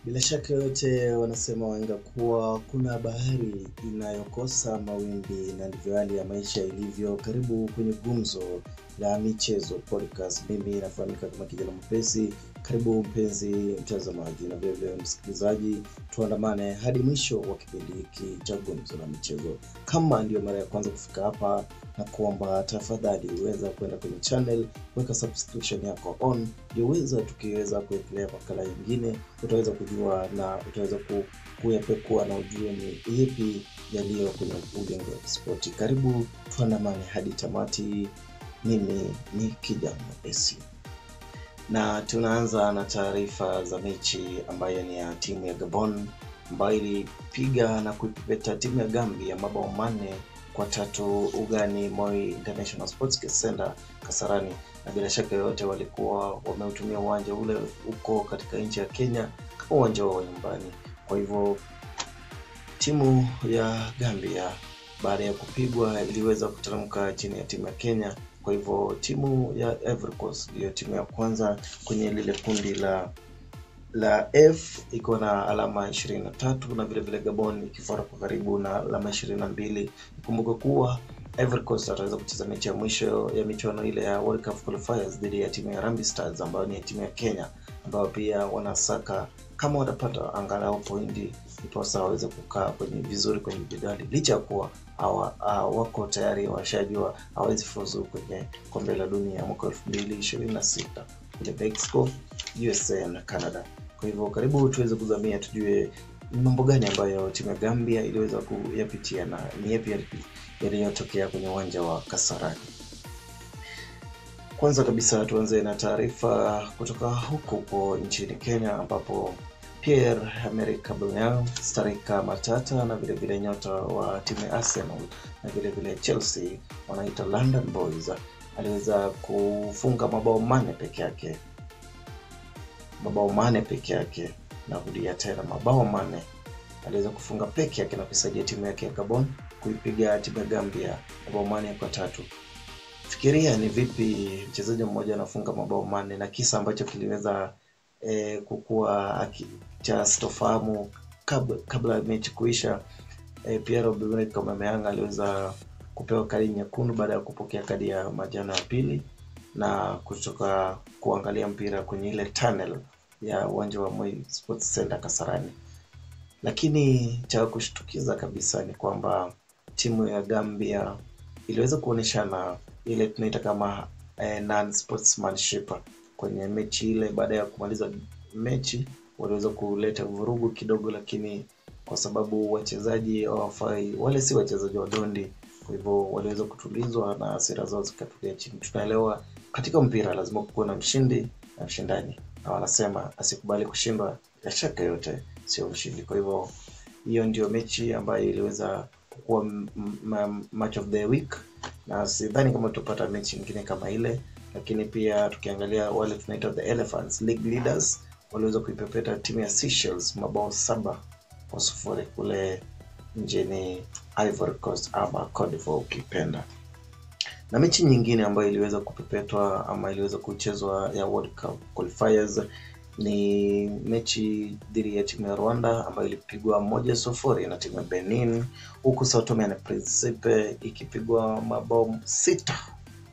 Bila shaka yote wanasema wahenga kuwa kuna bahari inayokosa mawimbi, na ndivyo hali ya maisha ilivyo. Karibu kwenye Gumzo la Michezo podcast. Mimi nafahamika kama Kijana Mpesi. Karibu mpenzi mtazamaji na vile msikilizaji, tuandamane hadi mwisho wa kipindi hiki cha Gumzo la Michezo. Kama ndio mara ya kwanza kufika hapa, na kuomba tafadhali uweza kwenda kwenye channel, weka subscription yako on, ndio tukiweza kuendelea makala nyingine, utaweza kujua na utaweza kuyapekua na ujue ni yapi yaliyo kwenye ulingo wa spoti. Karibu tuandamane hadi tamati. Mimi ni Kijana Mpesi. Na tunaanza na taarifa za mechi ambayo ni ya timu ya Gabon ambayo ilipiga na kuipepeta timu ya Gambia mabao 4-3 ugani Moi International Sports Center Kasarani. Na bila shaka yote walikuwa wameutumia uwanja ule uko katika nchi ya Kenya kama uwanja wa nyumbani. Kwa hivyo timu ya Gambia baada ya kupigwa iliweza kuteremka chini ya timu ya Kenya. Kwa hivyo timu ya Ivory Coast ndio timu ya kwanza kwenye lile kundi la F iko na alama 23, na vile vile Gabon ikifuata kwa karibu na alama 22. Kumbuka kuwa Ivory Coast ataweza kucheza mechi ya mwisho ya michuano ile ya World Cup qualifiers dhidi ya timu ya Harambee Stars ambayo ni timu ya Kenya, ambao pia wanasaka kama watapata angalau pointi iposa waweze kukaa kwenye vizuri kwenye jedwali, licha ya kuwa wako tayari washajua hawezi fuzu kwenye kombe la dunia mwaka 2026 kule Mexico, USA na Canada. Kwa hivyo karibu tuweze kuzamia tujue mambo gani ambayo timu ya Gambia iliweza kuyapitia na ni yapi yaliyotokea kwenye uwanja wa Kasarani. Kwanza kabisa tuanze na taarifa kutoka huko nchini Kenya, ambapo Pierre-Emerick Aubameyang, striker matata na vile vile nyota wa timu ya Arsenal na vile vile Chelsea wanaita London Boys, aliweza kufunga mabao 4 peke yake. Mabao 4 peke yake, na hudia tena mabao 4 aliweza kufunga peke yake na kusaidia timu yake ya Gabon kuipiga timu ya Gambia mabao 4-3. Fikiria ni vipi mchezaji mmoja anafunga mabao 4, na kisa ambacho kiliweza kukua cha sitofahamu kabla ya mechi kuisha. Pierre-Emerick Aubameyang aliweza kupewa kadi nyekundu baada ya kupokea kadi ya manjano ya pili na kutoka kuangalia mpira kwenye ile tunnel ya uwanja wa Moi Sports Center Kasarani. Lakini cha kushtukiza kabisa ni kwamba timu ya Gambia iliweza kuoneshana ile tunaita kama non-sportsmanship kwenye mechi ile. Baada ya kumaliza mechi waliweza kuleta vurugu kidogo, lakini kwa sababu wachezaji hawafai, wale si wachezaji wa dondi, kwa hivyo waliweza kutulizwa na hasira zao zikatulia chini. Tunaelewa katika mpira lazima kuwe na mshindi na mshindani, na wanasema asikubali kushindwa bila shaka yote sio mshindi. Kwa hivyo hiyo ndio mechi ambayo iliweza kuwa match of the week, na sidhani kama tutapata mechi nyingine kama ile. Lakini pia tukiangalia wale tunaita the Elephants League Leaders waliweza kuipepeta timu ya Seychelles mabao 7-0 kule nchini Ivory Coast ama Cote d'Ivoire ukipenda. Na mechi nyingine ambayo iliweza kupepetwa ama iliweza kuchezwa ya World Cup qualifiers ni mechi dhidi ya timu ya Rwanda ambayo ilipigwa 1-0 na timu ya Benin, huku Sao Tome na Principe ikipigwa mabao 6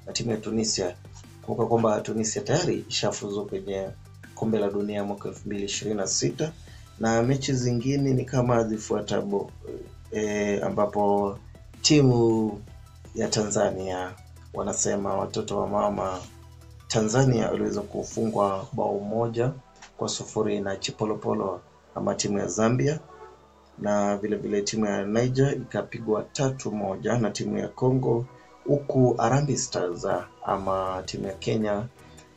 na timu ya Tunisia. Kumbuka kwamba Tunisia tayari ishafuzu kwenye kombe la dunia mwaka 2026. Na mechi zingine ni kama zifuatavyo, ambapo timu ya Tanzania, wanasema watoto wa mama Tanzania, waliweza kufungwa bao 1-0 na Chipolopolo ama timu ya Zambia, na vile vile timu ya Niger ikapigwa 3-1 na timu ya Congo, huku Harambee Stars ama timu ya Kenya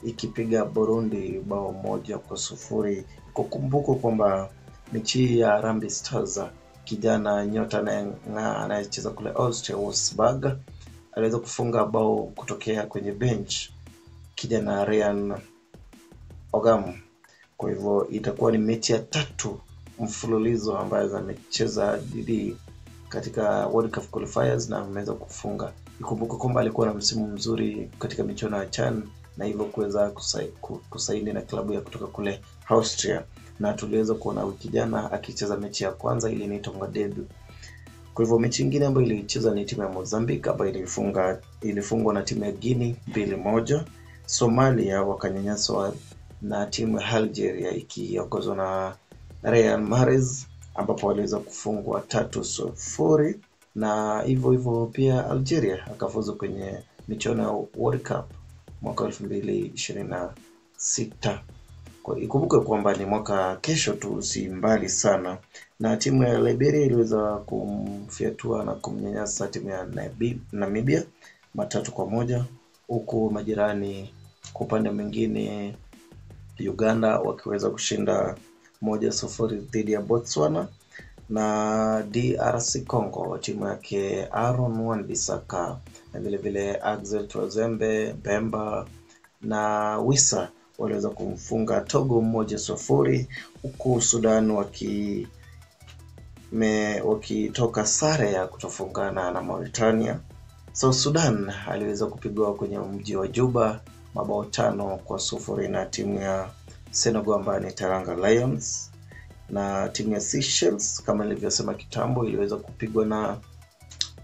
ikipiga Burundi bao 1-0. Kukumbuka kwamba mechi ya Harambee Stars, kijana nyota na anayecheza kule Austria Wolfsburg, aliweza kufunga bao kutokea kwenye bench, kijana Ryan Ogam. Kwa hivyo itakuwa ni mechi ya 3 mfululizo ambayo amecheza dhidi katika World Cup qualifiers na ameweza kufunga. Ikumbuka kwamba alikuwa na msimu mzuri katika michuano ya CHAN na hivyo kuweza kusaini na klabu ya kutoka kule Austria. na tuliweza kuona wiki jana akicheza mechi ya kwanza ile inaitwa debut. Kwa hivyo mechi nyingine ambayo ilicheza ni timu ya Mozambique ambayo ilifungwa na timu ya Guinea 2-1. Somalia wakanyanyaswa na timu ya Algeria ikiongozwa na Riyad Mahrez ambapo waliweza kufungwa 3-0, na hivyo pia Algeria akafuzu kwenye michuano ya World Cup mwaka 2026. Ikumbuke kwamba ni mwaka kesho tu, si mbali sana. Na timu ya Liberia iliweza kumfiatua na kumnyanyasa timu ya Namibia 3-1, huku majirani kwa upande mwingine Uganda wakiweza kushinda 1-0 dhidi ya Botswana, na DRC Congo timu yake Aaron Wan-Bissaka na vile Axel Tuanzebe, Bemba na Wissa waliweza kumfunga Togo 1-0, huku Sudan wakitoka sare ya kutofungana na Mauritania. Sudan aliweza kupigwa kwenye mji wa Juba 5-0 na timu ya Senegal ambayo ni Teranga Lions, na timu ya Seychelles kama nilivyosema kitambo iliweza kupigwa na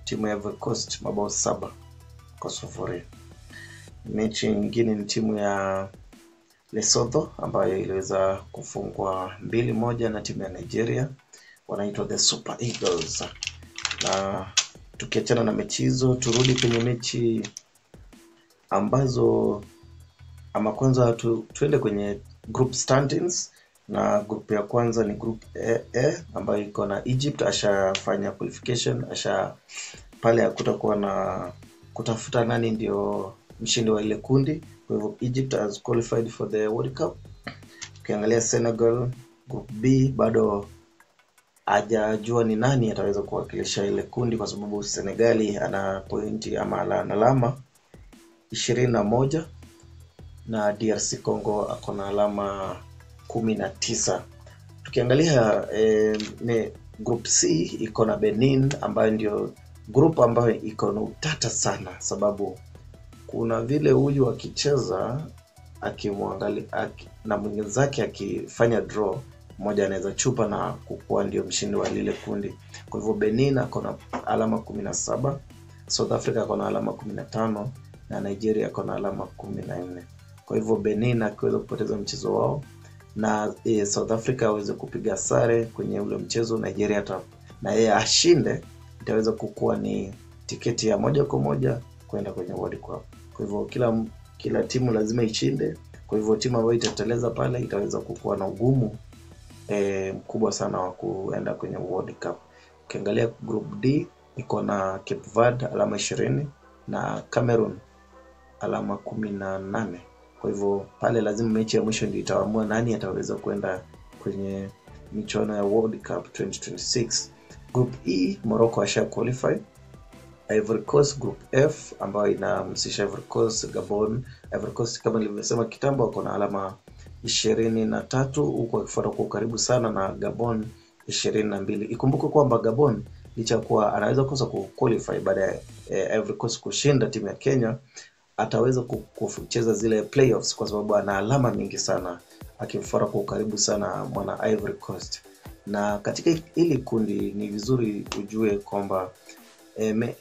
timu ya Ivory Coast 7-0. Mechi nyingine ni timu ya Lesotho ambayo iliweza kufungwa 2-1 na timu ya Nigeria, wanaitwa the Super Eagles. Na tukiachana na mechi hizo, turudi kwenye mechi ambazo kwanza tuende kwenye group standings, na group ya kwanza ni group A ambayo iko na Egypt ashafanya qualification, pale hakutakuwa na kutafuta nani ndio mshindi wa ile kundi. Kwa hivyo Egypt has qualified for the World Cup. Ukiangalia Senegal group B bado hajajua ni nani ataweza kuwakilisha ile kundi, kwa sababu Senegali ana pointi ama alama 21 na DRC Congo ako na alama 19. Tukiangalia group C iko na Benin ambayo ndio group ambayo iko na utata sana, sababu kuna vile huyu akicheza akimwangalia na mwenzake akifanya draw, mmoja anaweza chupa na kukua ndio mshindi wa lile kundi. Kwa hivyo Benin ako na alama 17, South Africa ako na alama 15 na Nigeria ako na alama 14. Kwa hivyo Benin akiweza kupoteza mchezo wao na South Africa aweze kupiga sare kwenye ule mchezo, Nigeria na yeye ashinde, itaweza kukua ni tiketi ya moja kwa moja kwenda kwenye World Cup. Kwa hivyo kila timu lazima ishinde. Kwa hivyo timu ambayo itateleza pale itaweza kukua na ugumu mkubwa sana wa kuenda kwenye World Cup. Ukiangalia group D iko na Cape Verde alama 20 na Cameroon alama 18. Kwa hivyo pale lazima mechi ya mwisho ndio itaamua nani ataweza kwenda kwenye michuano ya World Cup 2026. Group E Morocco asha qualify. Ivory Coast group F ambayo inamhusisha Ivory Coast, Gabon. Ivory Coast kama nilivyosema kitambo wako na alama 23, huko akifuata kwa karibu sana na Gabon 22. Ikumbuke kwamba Gabon licha kuwa anaweza kosa kuqualify baada ya Ivory Coast kushinda timu ya Kenya, ataweza kucheza zile playoffs kwa sababu ana alama mingi sana, akifuata kwa karibu sana mwana Ivory Coast. Na katika hili kundi ni vizuri ujue kwamba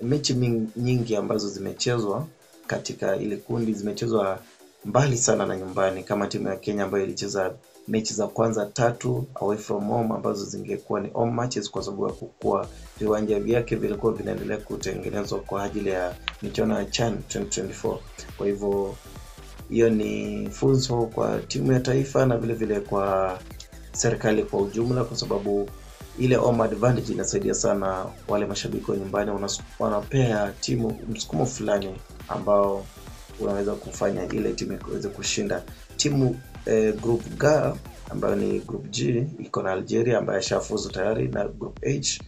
mechi nyingi ambazo zimechezwa katika ile kundi zimechezwa mbali sana na nyumbani, kama timu ya Kenya ambayo ilicheza mechi za kwanza 3 away from home ambazo zingekuwa ni home matches kwa sababu ya kukua viwanja vyake vilikuwa vinaendelea kutengenezwa kwa ajili ya michuano ya CHAN 2024. Kwa hivyo hiyo ni funzo kwa timu ya taifa na vile kwa serikali kwa ujumla, kwa sababu ile home advantage inasaidia sana wale mashabiki wa nyumbani, wanapea timu msukumo fulani ambao unaweza kufanya ile timu iweze kushinda. Timu group G ambayo ni group G iko na Algeria ambayo ishafuzu tayari, na group H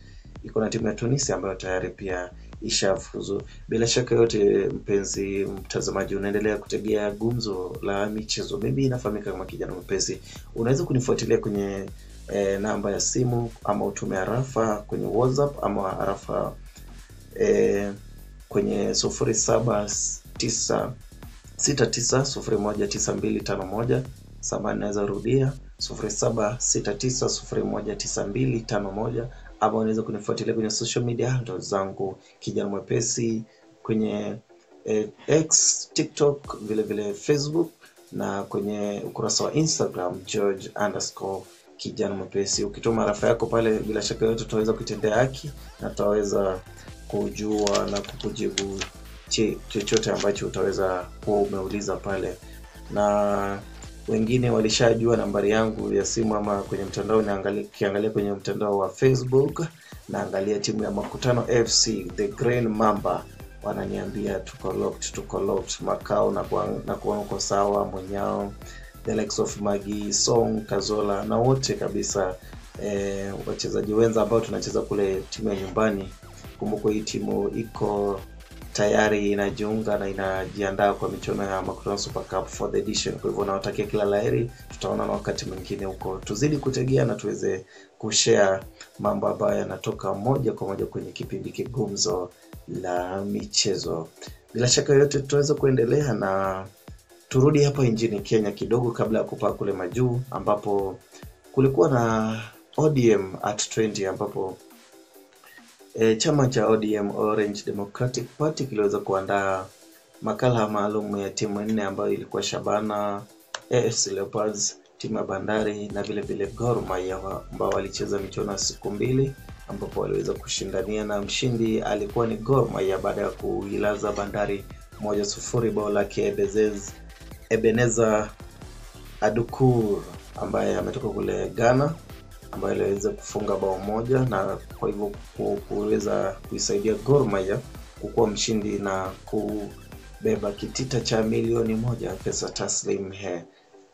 iko na timu ya Tunisia ambayo tayari pia ishafuzu. Bila shaka yote, mpenzi mtazamaji, unaendelea kutegea gumzo la michezo. Mimi inafahamika kama kijana mpenzi. Unaweza kunifuatilia kwenye namba ya simu ama utume arafa kwenye WhatsApp ama arafa kwenye 076969019251. Samahani, naweza rudia 0769019251, ama unaweza kunifuatilia kwenye social media handles zangu Kijana Mwepesi kwenye X, TikTok, vile Facebook, na kwenye ukurasa wa Instagram George_Kijana Mwepesi. Ukituma rafa yako pale, bila shaka yote tutaweza kutendea haki na tutaweza kujua na kukujibu chochote ambacho utaweza kuwa umeuliza pale. Na wengine walishajua nambari yangu ya simu ama kwenye mtandao, kiangalia kwenye mtandao wa Facebook, naangalia timu ya Makutano FC, The Green Mamba, wananiambia tuko locked Makao na kuona uko sawa, Mwenyao, the likes of Magi, Song, Kazola na wote kabisa wachezaji wenza ambao tunacheza kule timu ya nyumbani. Kumbuka hii timu iko tayari inajiunga na inajiandaa kwa michuano ya Makutano Super Cup 4th edition. Kwa hivyo nawatakia kila laheri, tutaona na wakati mwingine huko. Tuzidi kutegea na tuweze kushare mambo ambayo yanatoka moja kwa moja kwenye kipindi kigumzo la michezo. Bila shaka yote tutaweza kuendelea na turudi hapa nchini Kenya kidogo kabla ya kupaa kule majuu, ambapo kulikuwa na ODM at 20, ambapo chama cha ODM, Orange Democratic Party, kiliweza kuandaa makala maalum ya timu nne ambayo ilikuwa Shabana, AFC Leopards, timu ya Bandari na vile Gor Mahia, ambao walicheza michuano ya siku mbili, ambapo waliweza kushindania na mshindi alikuwa ni Gor Mahia baada ya kuilaza Bandari 1-0, bao lake Ebenezer Adukur ambaye ametoka kule Ghana, ambaye aliweza kufunga bao moja na kwa hivyo kuweza kuisaidia Gor Mahia kukuwa mshindi na kubeba kitita cha milioni 1 pesa taslim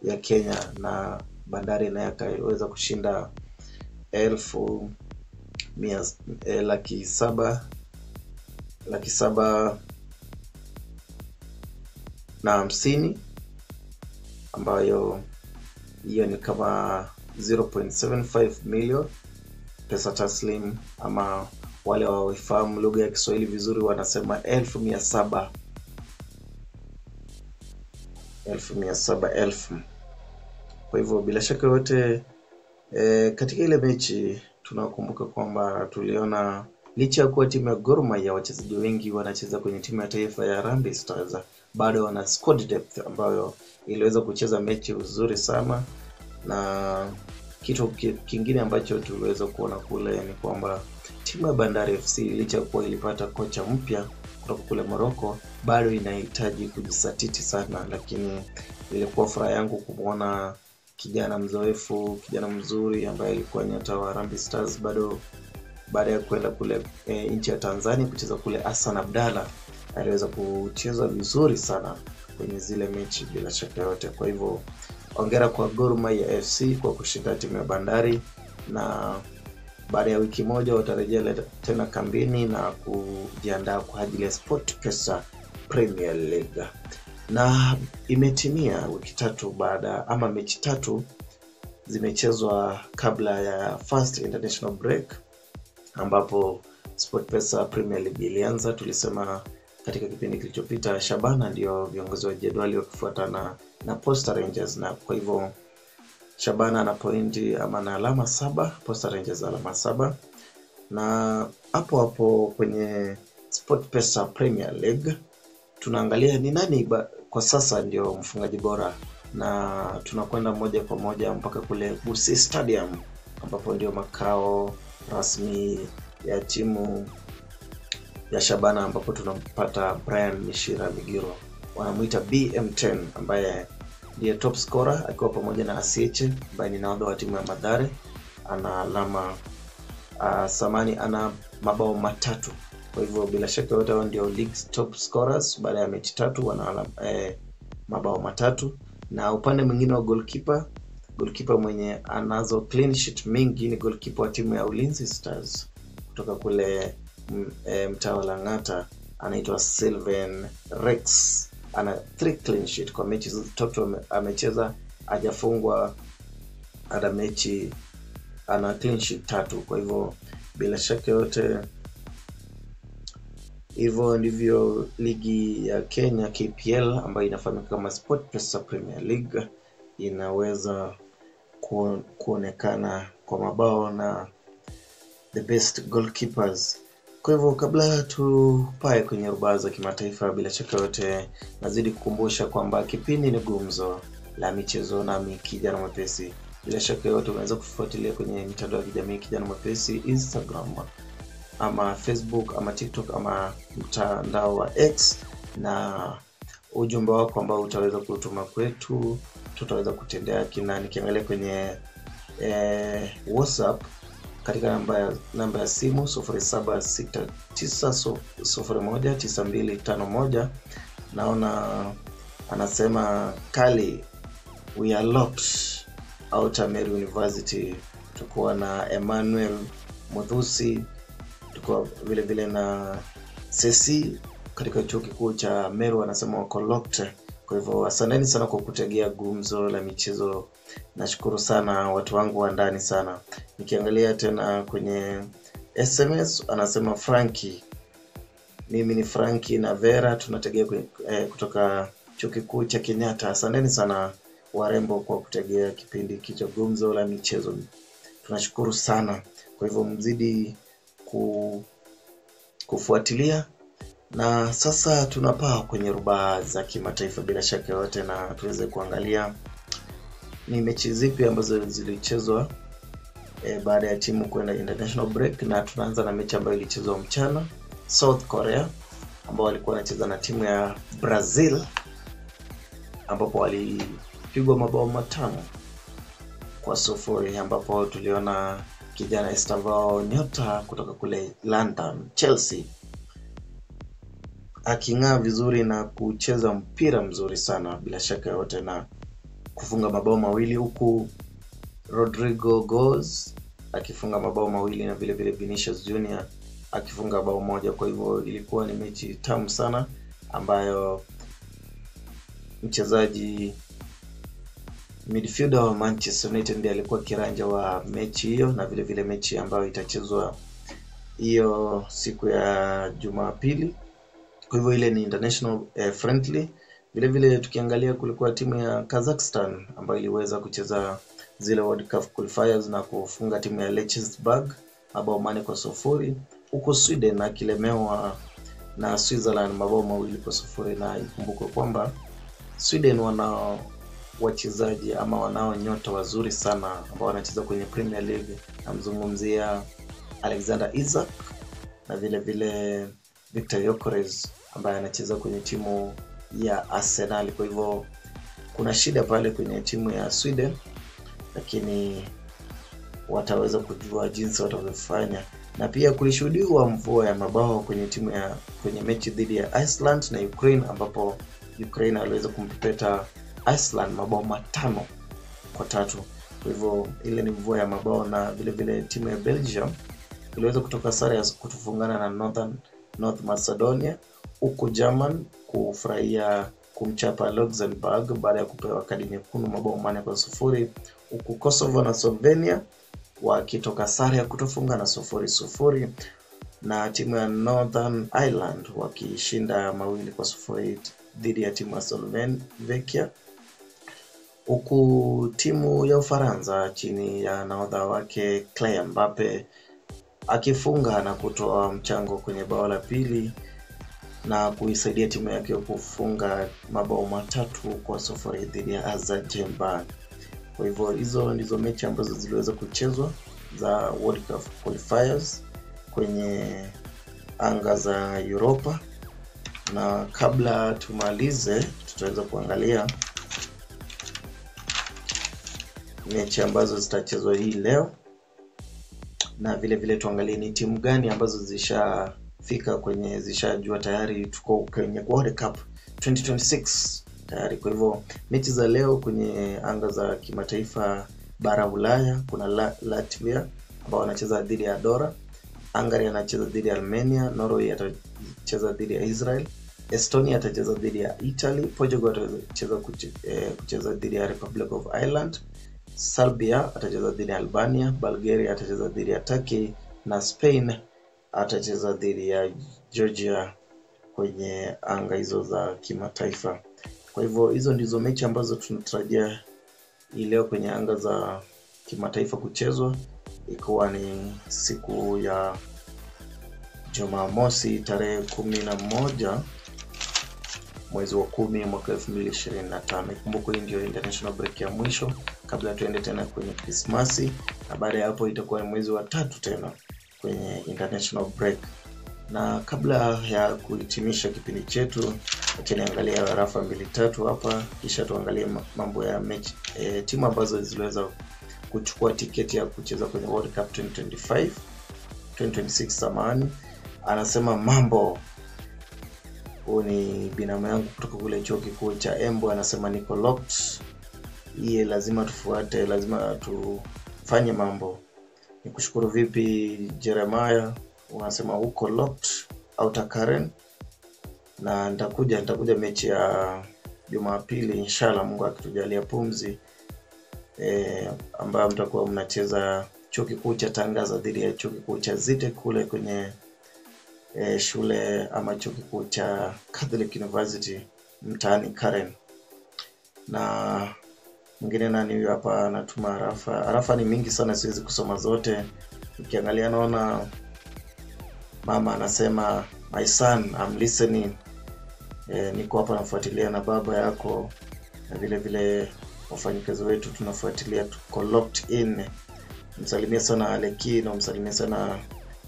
ya Kenya, na Bandari naye akaweza kushinda 750,000, ambayo hiyo ni kama 0.75 million pesa taslim, ama wale wafahamu lugha ya Kiswahili vizuri wanasema 1,700,000. Kwa hivyo bila shaka yote katika ile mechi tunakumbuka kwamba tuliona licha ya kuwa timu ya Gor Mahia wachezaji wengi wanacheza kwenye timu ya taifa ya Harambee Stars, bado wana squad depth ambayo iliweza kucheza mechi uzuri sana. Na kitu kingine ambacho tuliweza kuona kule ni kwamba timu ya Bandari FC licha kuwa ilipata kocha mpya kutoka kule Morocco, bado inahitaji kujisatiti sana, lakini ilikuwa furaha yangu kumuona kijana mzoefu, kijana mzuri ambaye alikuwa nyota wa Harambee Stars, bado baada ya kwenda kule nchi ya Tanzania kucheza kule Hassan Abdalla, aliweza kucheza vizuri sana kwenye zile mechi bila shaka yote. Kwa hivyo hongera kwa Gor Mahia FC kwa kushinda timu ya Bandari, na baada ya wiki moja watarejea tena kambini na kujiandaa kwa ajili ya SportPesa Premier League. Na imetimia wiki tatu ama mechi tatu zimechezwa kabla ya first international break, ambapo SportPesa Premier League ilianza. Tulisema katika kipindi kilichopita Shabana ndio viongozi wa jedwali wakifuatana na Posta Rangers, na kwa hivyo Shabana na pointi ama na alama 7, Posta Rangers alama 7. Na hapo kwenye SportPesa Premier League tunaangalia ni nani kwa sasa ndio mfungaji bora, na tunakwenda moja kwa moja mpaka kule Busi Stadium, ambapo ndio makao rasmi ya timu ya Shabana, ambapo tunampata Brian Mishira Migiro, wanamuita BM10, ambaye ndiye top scorer akiwa pamoja na Asieche ambaye ni nahodha wa timu ya Mathare, ana alama ana mabao 3. Kwa hivyo bila shaka wote hao ndio league's top scorers baada ya mechi 3, wana mabao 3. Na upande mwingine wa goalkeeper mwenye anazo clean sheet mingi ni goalkeeper wa timu ya Ulinzi Stars kutoka kule mtaa wa Lang'ata, anaitwa Sylvain Rex. Ana 3 clean sheet kwa mechi zote amecheza, hajafungwa hata mechi, ana clean sheet 3. Kwa hivyo bila shaka yote hivyo ndivyo ligi ya Kenya KPL ambayo inafahamika kama SportPesa Premier League inaweza kuonekana kwa mabao na the best goalkeepers. Kwa hivyo kabla tupae kwenye rubaa za kimataifa, bila shaka yote nazidi kukumbusha kwamba kipindi ni gumzo la michezo na kijana mwepesi. Bila shaka yote unaweza kufuatilia kwenye mitandao ya kijamii kijana mwepesi, Instagram ama Facebook ama TikTok ama mtandao wa X, na ujumbe wako ambao utaweza kutuma kwetu tutaweza kutendea kina. Nikiangalia kwenye WhatsApp katika namba ya simu 0769019251, naona anasema Kali, we are locked out Meru University. Tuko na Emmanuel Muthusi, tuko vile vile na Ceci katika chuo kikuu cha Meru, anasema wako locked. Kwa hivyo asanteni sana kwa kutegea gumzo la michezo. Nashukuru sana watu wangu wa ndani sana. Nikiangalia tena kwenye SMS anasema Frankie, mimi ni Frankie na Vera, tunategea kutoka chuo kikuu cha Kenyatta. Asanteni sana warembo kwa kutegea kipindi kicho gumzo la michezo. Tunashukuru sana. Kwa hivyo mzidi kufuatilia. Na sasa tunapaa kwenye rubaa za kimataifa bila shaka yote, na tuweze kuangalia ni mechi zipi ambazo zilichezwa baada ya timu kwenda international break. Na tunaanza na mechi ambayo ilichezwa mchana. South Korea ambao walikuwa wanacheza na timu ya Brazil, ambapo walipigwa mabao 5-0, ambapo tuliona kijana Estevao, nyota kutoka kule London Chelsea, aking'aa vizuri na kucheza mpira mzuri sana bila shaka yote na kufunga mabao 2, huku Rodrigo Goes akifunga mabao 2 na vile vile Vinicius Junior akifunga bao 1. Kwa hivyo ilikuwa ni mechi tamu sana ambayo mchezaji midfielder wa Manchester United ndiye alikuwa kiranja wa mechi hiyo, na vile vile mechi ambayo itachezwa hiyo siku ya Jumapili. Kwa hivyo ile ni international friendly. Vile vile tukiangalia kulikuwa timu ya Kazakhstan ambayo iliweza kucheza zile World Cup qualifiers na kufunga timu ya Luxembourg mabao 4-0, huko Sweden akilemewa na Switzerland mabao 2-0. Na ikumbuke kwamba Sweden wana wachezaji ama wanao nyota wazuri sana ambao wanacheza kwenye Premier League. Namzungumzia Alexander Isak na vile vile Victor Gyökeres ambaye anacheza kwenye timu ya Arsenal. Kwa hivyo kuna shida pale kwenye timu ya Sweden, lakini wataweza kujua jinsi watavyofanya. Na pia kulishuhudiwa mvua ya mabao kwenye mechi dhidi ya Iceland na Ukraine, ambapo Ukraine aliweza kumpepeta Iceland mabao 5-3. Kwa hivyo ile ni mvua ya mabao. Na vile vile timu ya Belgium iliweza kutoka sare ya kutofungana na North Macedonia, huko German kufurahia kumchapa Luxembourg baada ya kupewa kadi nyekundu mabao 8-0, huko Kosovo na Slovenia wakitoka sare ya kutofungana 0-0, na timu ya Northern Ireland wakishinda 2-0 dhidi ya timu ya Slovakia, huku timu ya Ufaransa chini ya nahodha wake Kylian Mbappe akifunga na kutoa mchango kwenye bao la pili na kuisaidia timu yake kufunga mabao 3-0 dhidi ya Azerbaijan. Kwa hivyo hizo ndizo mechi ambazo ziliweza kuchezwa za World Cup qualifiers kwenye anga za Europa. Na kabla tumalize, tutaweza kuangalia mechi ambazo zitachezwa hii leo, na vile vile tuangalie ni timu gani ambazo zishajua tayari tuko kwenye World Cup 2026 tayari. Kwa hivyo mechi za leo kwenye anga za kimataifa bara Ulaya, kuna Latvia ambao wanacheza dhidi ya Andorra, Hungary anacheza dhidi ya Armenia, Norway atacheza dhidi ya Israel, Estonia atacheza dhidi ya Italy, Portugal atacheza dhidi ya Republic of Ireland, Serbia atacheza dhidi ya Albania, Bulgaria atacheza dhidi ya Turkey, na Spain atacheza dhidi ya Georgia kwenye anga hizo za kimataifa. Kwa hivyo hizo ndizo mechi ambazo tunatarajia leo kwenye anga za kimataifa kuchezwa, ikiwa ni siku ya Jumamosi tarehe 11 mwezi wa 10 mwaka 2025. Kumbuka hii ndio international break ya mwisho kabla tuende tena kwenye Krismasi, na baada ya hapo itakuwa mwezi wa 3 tena kwenye international break. Na kabla ya kuhitimisha kipindi chetu, acha niangalie rafa 2-3 hapa, kisha tuangalie mambo ya mechi timu ambazo ziliweza kuchukua tiketi ya kucheza kwenye World Cup 2026 samani. Anasema mambo, huyu ni binamu yangu kutoka kule chuo kikuu cha Embu, anasema niko locked. Hii lazima tufuate, lazima tufanye mambo. Nikushukuru vipi Jeremiah, unasema uko locked outer Karen, na nitakuja mechi ya Jumapili inshallah, Mungu akitujalia pumzi, ambayo mtakuwa mnacheza chuo kikuu cha Tangaza dhidi ya chuo kikuu cha Zite kule kwenye shule ama chuo kikuu cha Catholic University mtaani Karen. Na mwingine nani huyu hapa anatuma arafa ni mingi sana, siwezi kusoma zote. Ukiangalia naona mama anasema my son I'm listening, niko hapa nafuatilia na baba yako, na vile vile wafanyikazi wetu tunafuatilia, tuko locked in. Msalimie sana Aleki, na msalimie sana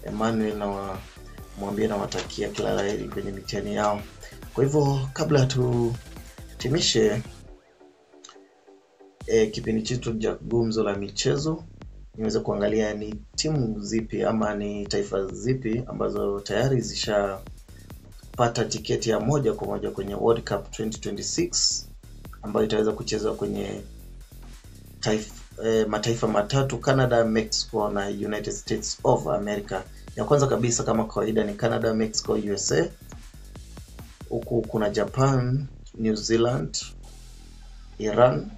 Emmanuel, na mwambie na watakia kila la heri kwenye mitihani yao. Kwa hivyo kabla tutimishe kipindi chetu cha gumzo la michezo, niweze kuangalia ni timu zipi ama ni taifa zipi ambazo tayari zishapata tiketi ya moja kwa moja kwenye World Cup 2026 ambayo itaweza kuchezwa kwenye mataifa matatu: Canada, Mexico na United States of America. Ya kwanza kabisa kama kawaida ni Canada, Mexico, USA. Huku kuna Japan, New Zealand, Iran,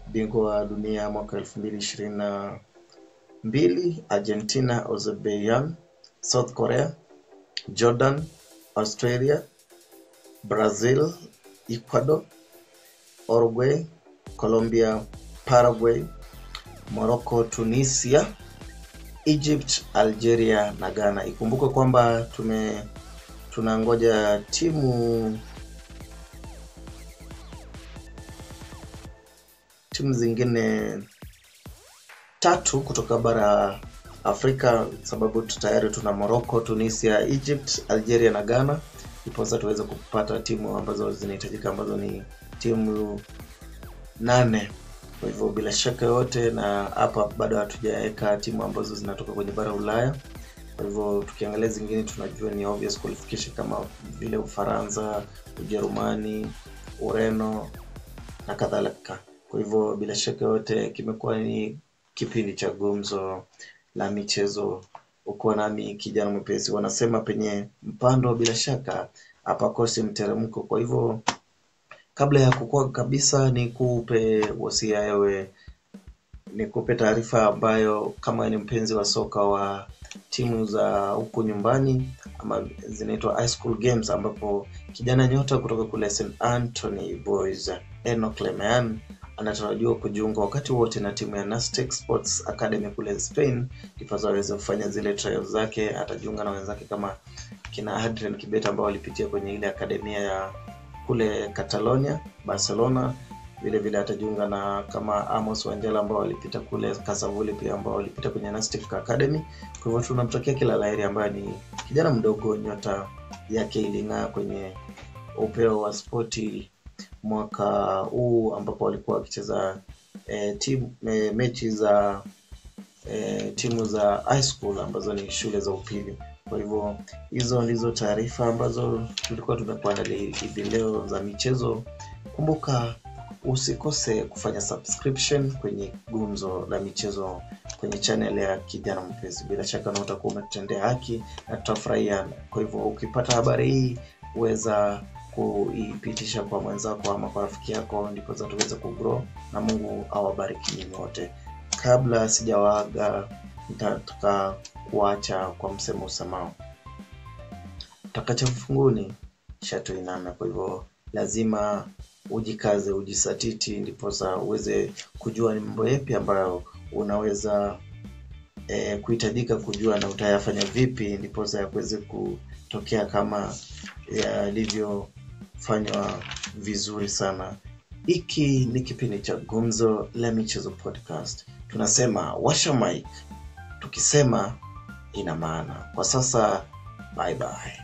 bingwa wa dunia mwaka 2022, Argentina, Azerbaijan, South Korea, Jordan, Australia, Brazil, Ecuador, Uruguay, Colombia, Paraguay, Morocco, Tunisia, Egypt, Algeria na Ghana. Ikumbuke kwamba tunangoja timu zingine 3 kutoka bara Afrika, sababu tayari tuna Morocco, Tunisia, Egypt, Algeria na Ghana. Iposa tuweze kupata timu ambazo zinahitajika, ambazo ni timu 8. Kwa hivyo bila shaka yote, na hapa bado hatujaweka timu ambazo zinatoka kwenye bara Ulaya. Kwa hivyo tukiangalia zingine tunajua ni obvious qualification kama vile Ufaransa, Ujerumani, Ureno na kadhalika. Kwa hivyo bila shaka yote kimekuwa ni kipindi cha gumzo la michezo, uko nami kijana mwepesi. Wanasema penye mpando bila shaka hapa kosi mteremko. Kwa hivyo kabla ya kukua kabisa, nikupe wasia yewe, nikupe taarifa ambayo kama ni mpenzi wa soka wa timu za huko nyumbani ama zinaitwa high school games, ambapo kijana nyota kutoka kule St. Anthony Boys Enoch Lemean anatarajiwa kujiunga wakati wote na timu ya Nastic Sports Academy kule Spain, ifazo aweze kufanya zile trials zake. Atajiunga na wenzake kama kina Adrian Kibeta ambao walipitia kwenye ile akademia ya kule Catalonia, Barcelona. Vile vile atajiunga na kama Amos Wanjala ambao walipita kule Kasavuli, pia ambao walipita kwenye Nastic Academy. Kwa hivyo tunamtakia kila laheri, ambaye ni kijana mdogo, nyota yake iling'aa kwenye upeo wa spoti mwaka huu, ambapo walikuwa wakicheza mechi za timu za high school ambazo ni shule za upili. Kwa hivyo hizo ndizo taarifa ambazo tulikuwa tumekuandalia hivi leo za michezo. Kumbuka usikose kufanya subscription kwenye gumzo la michezo kwenye channel ya kijana mpesi. Bila shaka na utakuwa umetendea haki na tutafurahia. Kwa hivyo ukipata habari hii uweza kuipitisha kwa mwenzako ama kwa rafiki yako, ndipo tuweze kugrow, na Mungu awabariki nyinyi wote. Kabla sijawaaga, nitataka kuacha kwa msemo usemao, takacha mfunguni shato iname. Kwa hivyo lazima ujikaze, ujisatiti, ndipo uweze kujua ni mambo yapi ambayo unaweza kuhitajika kujua na utayafanya vipi ndiposa yaweze kutokea kama yalivyofanywa vizuri sana. Hiki ni kipindi cha Gumzo la Michezo Podcast. Tunasema washa mic, tukisema ina maana. Kwa sasa bye bye.